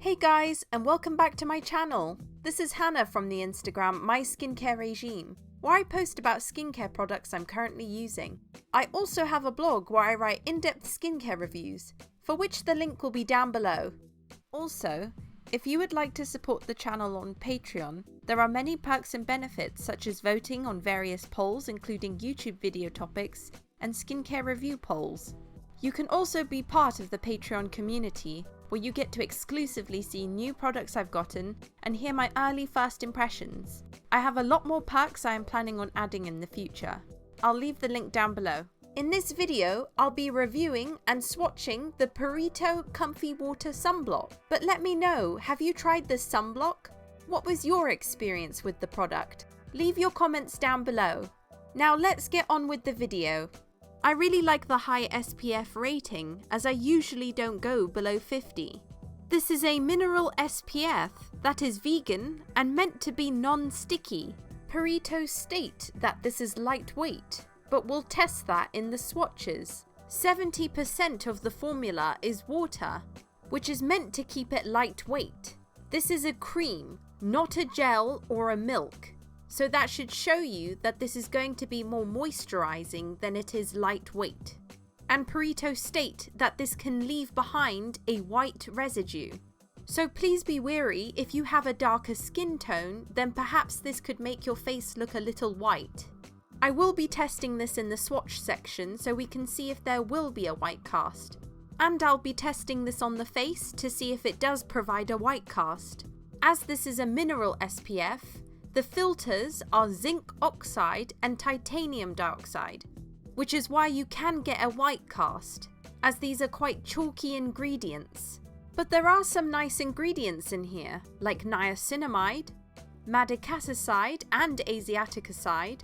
Hey guys, and welcome back to my channel. This is Hannah from the Instagram My Skincare Regime, where I post about skincare products I'm currently using. I also have a blog where I write in-depth skincare reviews, for which the link will be down below. Also, if you would like to support the channel on Patreon, there are many perks and benefits such as voting on various polls including YouTube video topics and skincare review polls. You can also be part of the Patreon community, where you get to exclusively see new products I've gotten and hear my early first impressions. I have a lot more perks I am planning on adding in the future. I'll leave the link down below. In this video, I'll be reviewing and swatching the Purito Comfy Water Sunblock. But let me know, have you tried this sunblock? What was your experience with the product? Leave your comments down below. Now let's get on with the video. I really like the high SPF rating, as I usually don't go below 50. This is a mineral SPF that is vegan and meant to be non-sticky. Purito state that this is lightweight, but we'll test that in the swatches. 70% of the formula is water, which is meant to keep it lightweight. This is a cream, not a gel or a milk. So that should show you that this is going to be more moisturising than it is lightweight. And Purito state that this can leave behind a white residue. So please be wary, if you have a darker skin tone, then perhaps this could make your face look a little white. I will be testing this in the swatch section so we can see if there will be a white cast. And I'll be testing this on the face to see if it does provide a white cast. As this is a mineral SPF, the filters are zinc oxide and titanium dioxide, which is why you can get a white cast, as these are quite chalky ingredients. But there are some nice ingredients in here, like niacinamide, madecassoside and asiaticoside,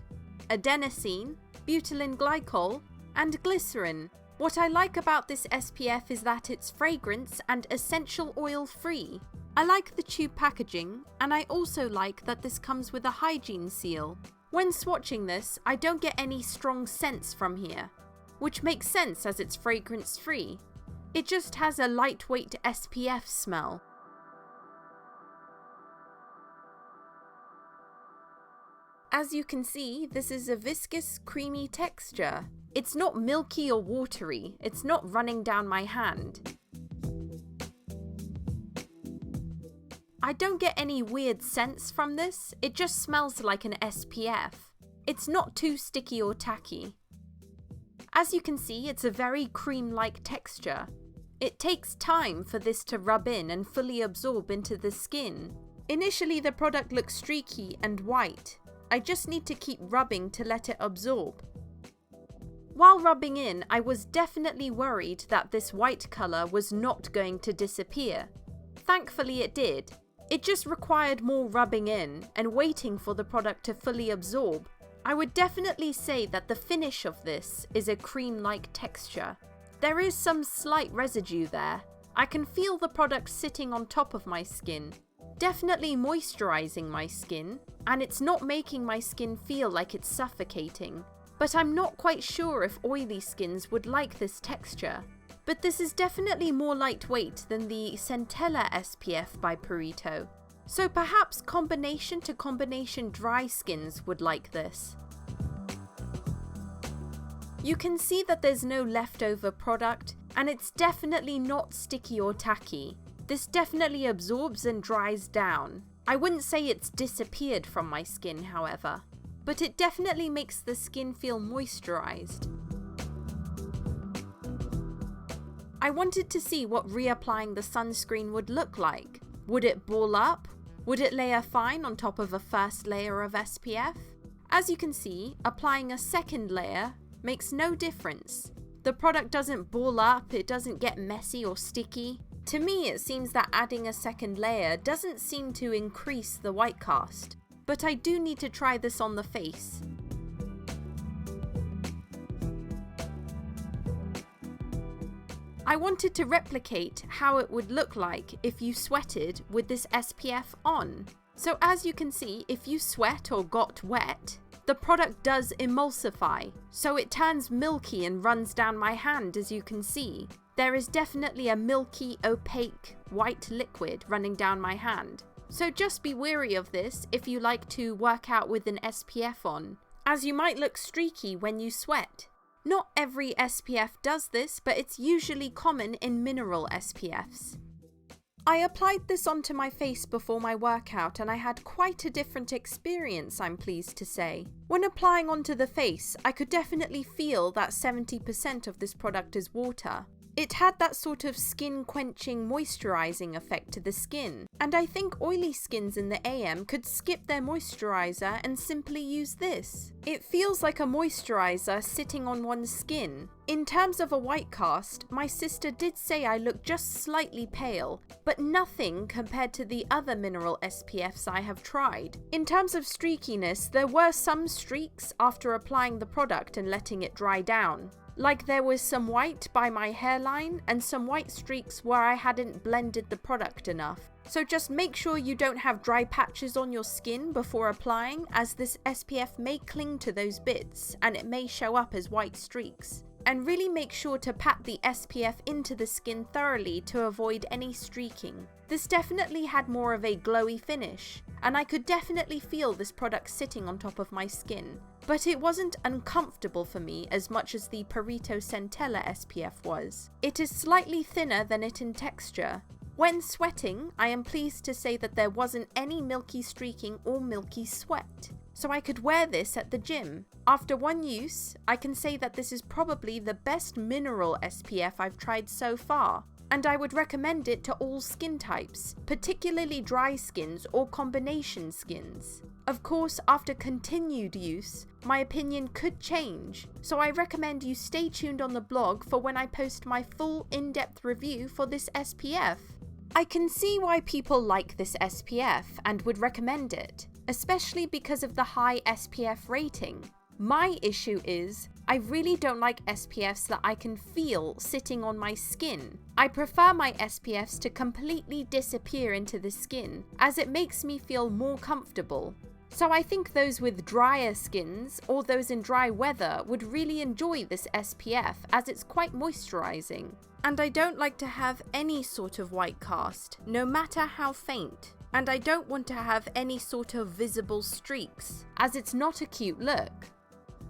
adenosine, butylene glycol, and glycerin. What I like about this SPF is that it's fragrance and essential oil free. I like the tube packaging, and I also like that this comes with a hygiene seal. When swatching this, I don't get any strong scents from here, which makes sense as it's fragrance free. It just has a lightweight SPF smell. As you can see, this is a viscous, creamy texture. It's not milky or watery, it's not running down my hand. I don't get any weird scents from this, it just smells like an SPF. It's not too sticky or tacky. As you can see, it's a very cream-like texture. It takes time for this to rub in and fully absorb into the skin. Initially the product looks streaky and white. I just need to keep rubbing to let it absorb. While rubbing in, I was definitely worried that this white colour was not going to disappear. Thankfully it did. It just required more rubbing in and waiting for the product to fully absorb. I would definitely say that the finish of this is a cream-like texture. There is some slight residue there. I can feel the product sitting on top of my skin, definitely moisturising my skin, and it's not making my skin feel like it's suffocating. But I'm not quite sure if oily skins would like this texture. But this is definitely more lightweight than the Centella SPF by Purito, so perhaps combination to combination dry skins would like this. You can see that there's no leftover product, and it's definitely not sticky or tacky. This definitely absorbs and dries down. I wouldn't say it's disappeared from my skin, however, but it definitely makes the skin feel moisturized. I wanted to see what reapplying the sunscreen would look like. Would it ball up? Would it layer fine on top of a first layer of SPF? As you can see, applying a second layer makes no difference. The product doesn't ball up, it doesn't get messy or sticky. To me, it seems that adding a second layer doesn't seem to increase the white cast, but I do need to try this on the face. I wanted to replicate how it would look like if you sweated with this SPF on. So as you can see, if you sweat or got wet, the product does emulsify, so it turns milky and runs down my hand, as you can see. There is definitely a milky, opaque, white liquid running down my hand. So just be wary of this if you like to work out with an SPF on, as you might look streaky when you sweat. Not every SPF does this, but it's usually common in mineral SPFs. I applied this onto my face before my workout and I had quite a different experience, I'm pleased to say. When applying onto the face, I could definitely feel that 70% of this product is water. It had that sort of skin-quenching, moisturising effect to the skin, and I think oily skins in the AM could skip their moisturiser and simply use this. It feels like a moisturiser sitting on one's skin. In terms of a white cast, my sister did say I look just slightly pale, but nothing compared to the other mineral SPFs I have tried. In terms of streakiness, there were some streaks after applying the product and letting it dry down. Like there was some white by my hairline and some white streaks where I hadn't blended the product enough. So just make sure you don't have dry patches on your skin before applying, as this SPF may cling to those bits and it may show up as white streaks. And really make sure to pat the SPF into the skin thoroughly to avoid any streaking. This definitely had more of a glowy finish, and I could definitely feel this product sitting on top of my skin. But it wasn't uncomfortable for me as much as the Purito Centella SPF was. It is slightly thinner than it in texture. When sweating, I am pleased to say that there wasn't any milky streaking or milky sweat. So I could wear this at the gym. After one use, I can say that this is probably the best mineral SPF I've tried so far. And I would recommend it to all skin types, particularly dry skins or combination skins. Of course, after continued use, my opinion could change, so I recommend you stay tuned on the blog for when I post my full in-depth review for this SPF. I can see why people like this SPF and would recommend it, especially because of the high SPF rating. My issue is, I really don't like SPFs that I can feel sitting on my skin. I prefer my SPFs to completely disappear into the skin, as it makes me feel more comfortable. So I think those with drier skins, or those in dry weather, would really enjoy this SPF, as it's quite moisturising. And I don't like to have any sort of white cast, no matter how faint. And I don't want to have any sort of visible streaks, as it's not a cute look.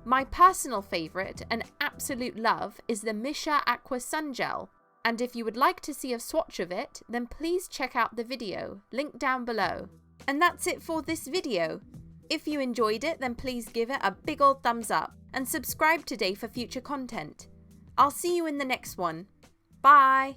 My personal favourite and absolute love is the Missha Aqua Sun Gel, and if you would like to see a swatch of it, then please check out the video, link down below. And that's it for this video. If you enjoyed it, then please give it a big old thumbs up, and subscribe today for future content. I'll see you in the next one. Bye!